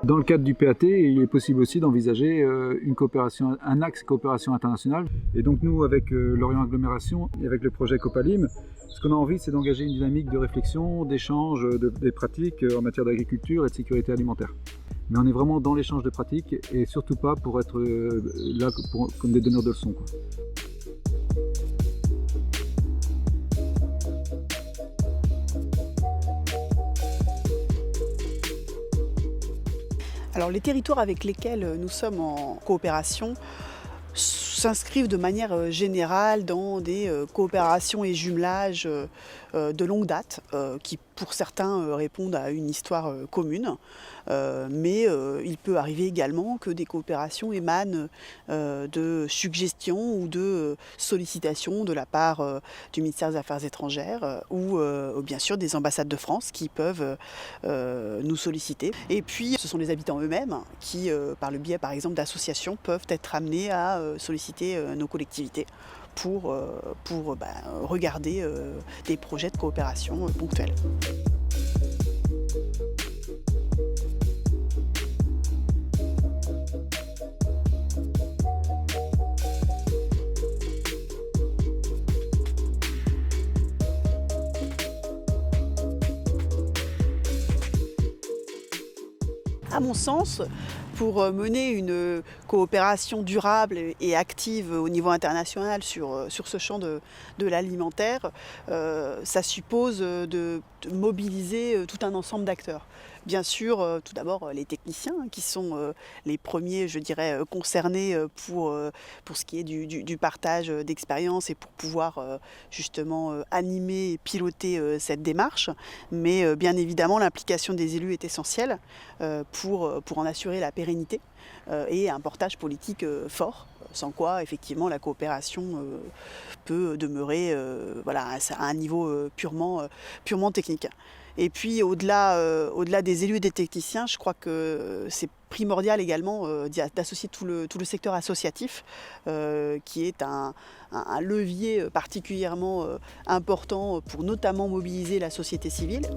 Dans le cadre du PAT, il est possible aussi d'envisager une coopération, un axe coopération internationale. Et donc nous, avec Lorient Agglomération et avec le projet Copalim, ce qu'on a envie, c'est d'engager une dynamique de réflexion, d'échange des pratiques en matière d'agriculture et de sécurité alimentaire. Mais on est vraiment dans l'échange de pratiques et surtout pas pour être là comme des donneurs de leçons, quoi. Alors les territoires avec lesquels nous sommes en coopération s'inscrivent de manière générale dans des coopérations et jumelages de longue date qui pour certains répondent à une histoire commune. Mais il peut arriver également que des coopérations émanent de suggestions ou de sollicitations de la part du ministère des Affaires étrangères ou bien sûr des ambassades de France qui peuvent nous solliciter. Et puis ce sont les habitants eux-mêmes qui, par le biais par exemple d'associations, peuvent être amenés à solliciter nos collectivités pour regarder des projets de coopération ponctuels. À mon sens, pour mener une coopération durable et active au niveau international sur ce champ de l'alimentaire, ça suppose de mobiliser tout un ensemble d'acteurs. Bien sûr, tout d'abord les techniciens qui sont les premiers, je dirais, concernés pour ce qui est du partage d'expériences et pour pouvoir justement animer et piloter cette démarche. Mais bien évidemment, l'implication des élus est essentielle pour en assurer la pérennité et un portage politique fort, sans quoi effectivement la coopération peut demeurer à un niveau purement technique. Et puis au-delà des élus et des techniciens, je crois que c'est primordial également d'associer tout le secteur associatif qui est un levier particulièrement important pour notamment mobiliser la société civile.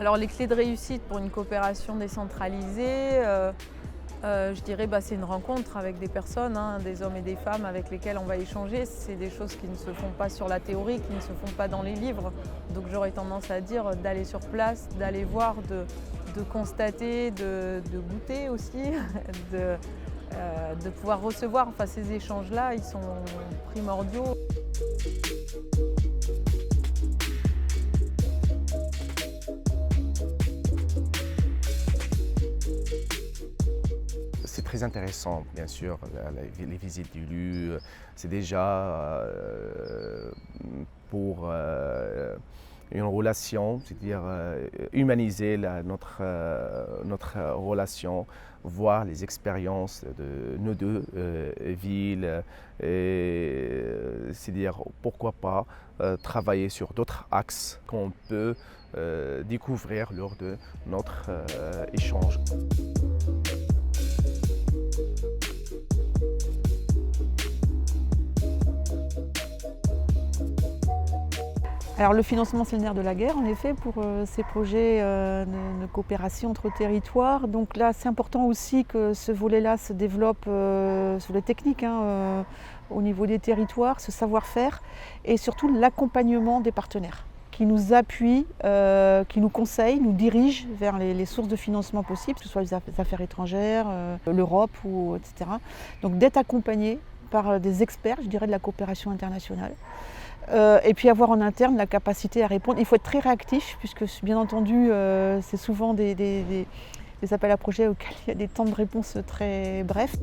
Alors les clés de réussite pour une coopération décentralisée, je dirais c'est une rencontre avec des personnes, des hommes et des femmes avec lesquels on va échanger. C'est des choses qui ne se font pas sur la théorie, qui ne se font pas dans les livres. Donc j'aurais tendance à dire d'aller sur place, d'aller voir, de constater, de goûter aussi, de pouvoir recevoir. Enfin, ces échanges-là, ils sont primordiaux. C'est très intéressant, bien sûr, les visites d'élus. C'est déjà pour une relation, c'est-à-dire humaniser notre relation, voir les expériences de nos deux villes, et c'est-à-dire pourquoi pas travailler sur d'autres axes qu'on peut découvrir lors de notre échange. Alors le financement, c'est le nerf de la guerre, en effet, pour ces projets de coopération entre territoires. Donc là, c'est important aussi que ce volet-là se développe sur les techniques, au niveau des territoires, ce savoir-faire et surtout l'accompagnement des partenaires qui nous appuient, qui nous conseillent, nous dirigent vers les sources de financement possibles, que ce soit les affaires étrangères, l'Europe, etc. Donc d'être accompagné par des experts, je dirais, de la coopération internationale. Et puis avoir en interne la capacité à répondre. Il faut être très réactif puisque bien entendu c'est souvent des appels à projets auxquels il y a des temps de réponse très brefs.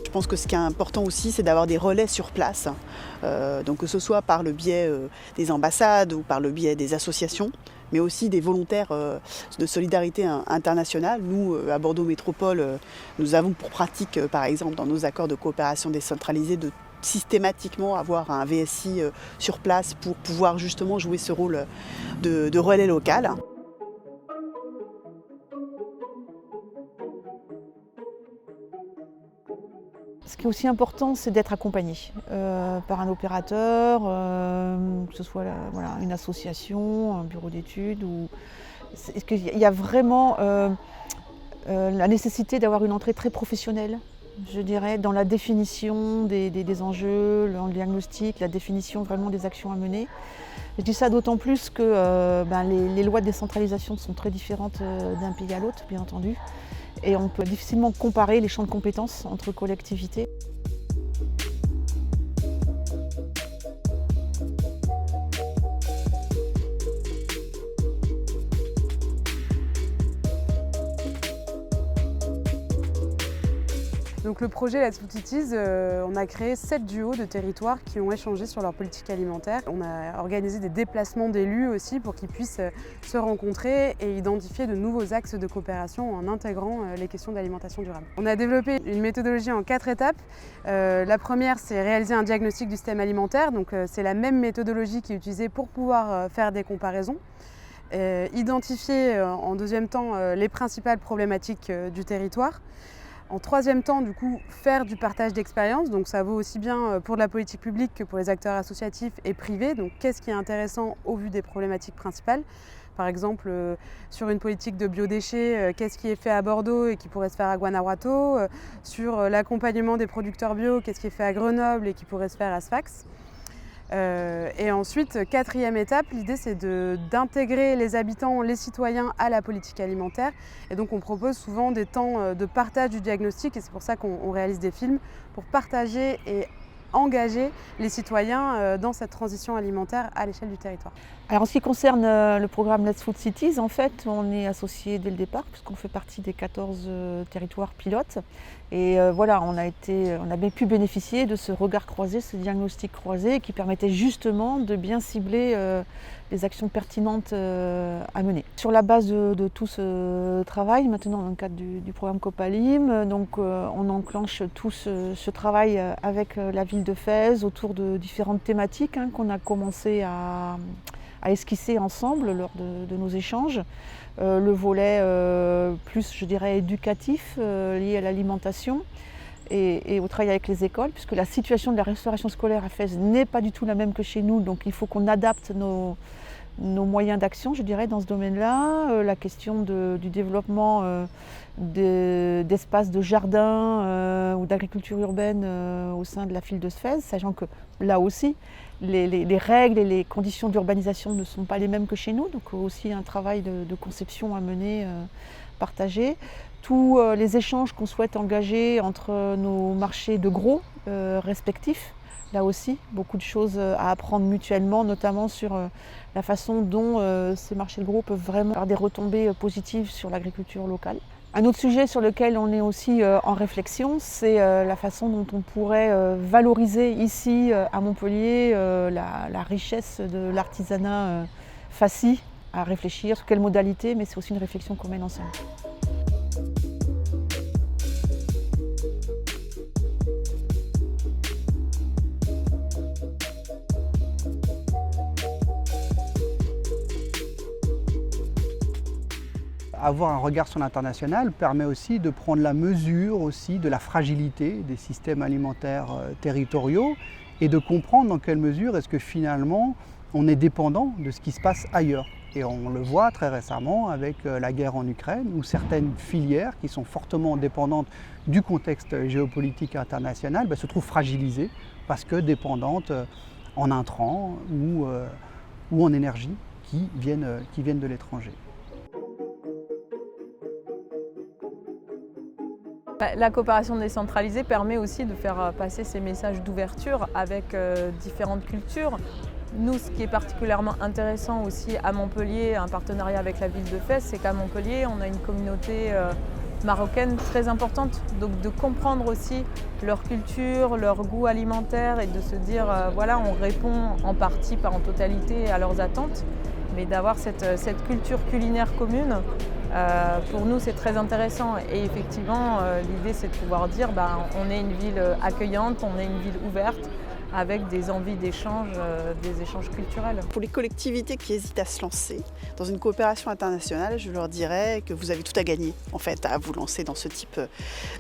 Je pense que ce qui est important aussi, c'est d'avoir des relais sur place, donc que ce soit par le biais des ambassades ou par le biais des associations, mais aussi des volontaires de solidarité internationale. Nous, à Bordeaux Métropole, nous avons pour pratique, par exemple, dans nos accords de coopération décentralisée, de systématiquement avoir un VSI sur place pour pouvoir justement jouer ce rôle de relais local. Ce qui est aussi important, c'est d'être accompagné par un opérateur, que ce soit une association, un bureau d'études. Il y a vraiment la nécessité d'avoir une entrée très professionnelle, je dirais, dans la définition des enjeux, dans le diagnostic, la définition vraiment des actions à mener. Je dis ça d'autant plus que les lois de décentralisation sont très différentes d'un pays à l'autre, bien entendu. Et on peut difficilement comparer les champs de compétences entre collectivités. Donc le projet Let's Food Cities, on a créé 7 duos de territoires qui ont échangé sur leur politique alimentaire. On a organisé des déplacements d'élus aussi pour qu'ils puissent se rencontrer et identifier de nouveaux axes de coopération en intégrant les questions d'alimentation durable. On a développé une méthodologie en 4 étapes. La première, c'est réaliser un diagnostic du système alimentaire. Donc c'est la même méthodologie qui est utilisée pour pouvoir faire des comparaisons. Identifier en deuxième temps les principales problématiques du territoire. En troisième temps, du coup, faire du partage d'expérience. Donc ça vaut aussi bien pour la politique publique que pour les acteurs associatifs et privés. Donc qu'est-ce qui est intéressant au vu des problématiques principales? Par exemple, sur une politique de biodéchets, qu'est-ce qui est fait à Bordeaux et qui pourrait se faire à Guanajuato? Sur l'accompagnement des producteurs bio, qu'est-ce qui est fait à Grenoble et qui pourrait se faire à Sfax? Et ensuite, quatrième étape, l'idée c'est d'intégrer les habitants, les citoyens à la politique alimentaire. Et donc on propose souvent des temps de partage du diagnostic et c'est pour ça qu'on réalise des films pour partager et engager les citoyens dans cette transition alimentaire à l'échelle du territoire. Alors en ce qui concerne le programme Let's Food Cities, en fait, on est associé dès le départ puisqu'on fait partie des 14 territoires pilotes. Et voilà, on a bien pu bénéficier de ce regard croisé, ce diagnostic croisé qui permettait justement de bien cibler les actions pertinentes à mener. Sur la base de tout ce travail, maintenant dans le cadre du programme Copalim, donc, on enclenche tout ce travail avec la ville de Fès autour de différentes thématiques qu'on a commencé à esquisser ensemble lors de nos échanges. Le volet plus, je dirais, éducatif lié à l'alimentation et au travail avec les écoles, puisque la situation de la restauration scolaire à Fès n'est pas du tout la même que chez nous, donc il faut qu'on adapte nos moyens d'action, je dirais, dans ce domaine-là. La question du développement d'espaces de jardin ou d'agriculture urbaine au sein de la ville de Fès, sachant que là aussi, les règles et les conditions d'urbanisation ne sont pas les mêmes que chez nous, donc aussi un travail de conception à mener, partagé. Tous les échanges qu'on souhaite engager entre nos marchés de gros respectifs, là aussi, beaucoup de choses à apprendre mutuellement, notamment sur la façon dont ces marchés de gros peuvent vraiment avoir des retombées positives sur l'agriculture locale. Un autre sujet sur lequel on est aussi en réflexion, c'est la façon dont on pourrait valoriser ici à Montpellier la richesse de l'artisanat fassi, à réfléchir sur quelle modalité, mais c'est aussi une réflexion qu'on mène ensemble. Avoir un regard sur l'international permet aussi de prendre la mesure aussi de la fragilité des systèmes alimentaires territoriaux et de comprendre dans quelle mesure est-ce que finalement on est dépendant de ce qui se passe ailleurs. Et on le voit très récemment avec la guerre en Ukraine où certaines filières qui sont fortement dépendantes du contexte géopolitique international se trouvent fragilisées parce que dépendantes en intrants ou en énergie qui viennent de l'étranger. La coopération décentralisée permet aussi de faire passer ces messages d'ouverture avec différentes cultures. Nous, ce qui est particulièrement intéressant aussi à Montpellier, un partenariat avec la ville de Fès, c'est qu'à Montpellier, on a une communauté marocaines très importantes. Donc de comprendre aussi leur culture, leur goût alimentaire et de se dire, voilà, on répond en partie, pas en totalité, à leurs attentes. Mais d'avoir cette culture culinaire commune, pour nous c'est très intéressant. Et effectivement, l'idée c'est de pouvoir dire, on est une ville accueillante, on est une ville ouverte, avec des envies d'échange, des échanges culturels. Pour les collectivités qui hésitent à se lancer dans une coopération internationale, je leur dirais que vous avez tout à gagner en fait à vous lancer dans ce type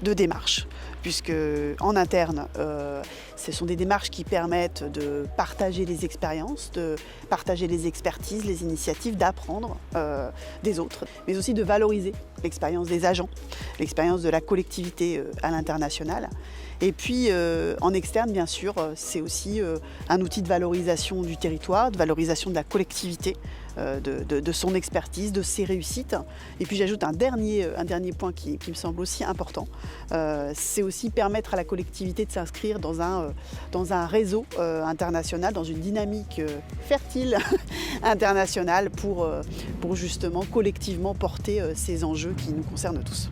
de démarche, puisque en interne, ce sont des démarches qui permettent de partager les expériences, de partager les expertises, les initiatives, d'apprendre des autres, mais aussi de valoriser l'expérience des agents, l'expérience de la collectivité à l'international. Et puis en externe, bien sûr, c'est aussi un outil de valorisation du territoire, de valorisation de la collectivité, de son expertise, de ses réussites. Et puis j'ajoute un dernier point qui me semble aussi important, c'est aussi permettre à la collectivité de s'inscrire dans un réseau international, dans une dynamique fertile internationale pour justement collectivement porter ces enjeux qui nous concernent tous.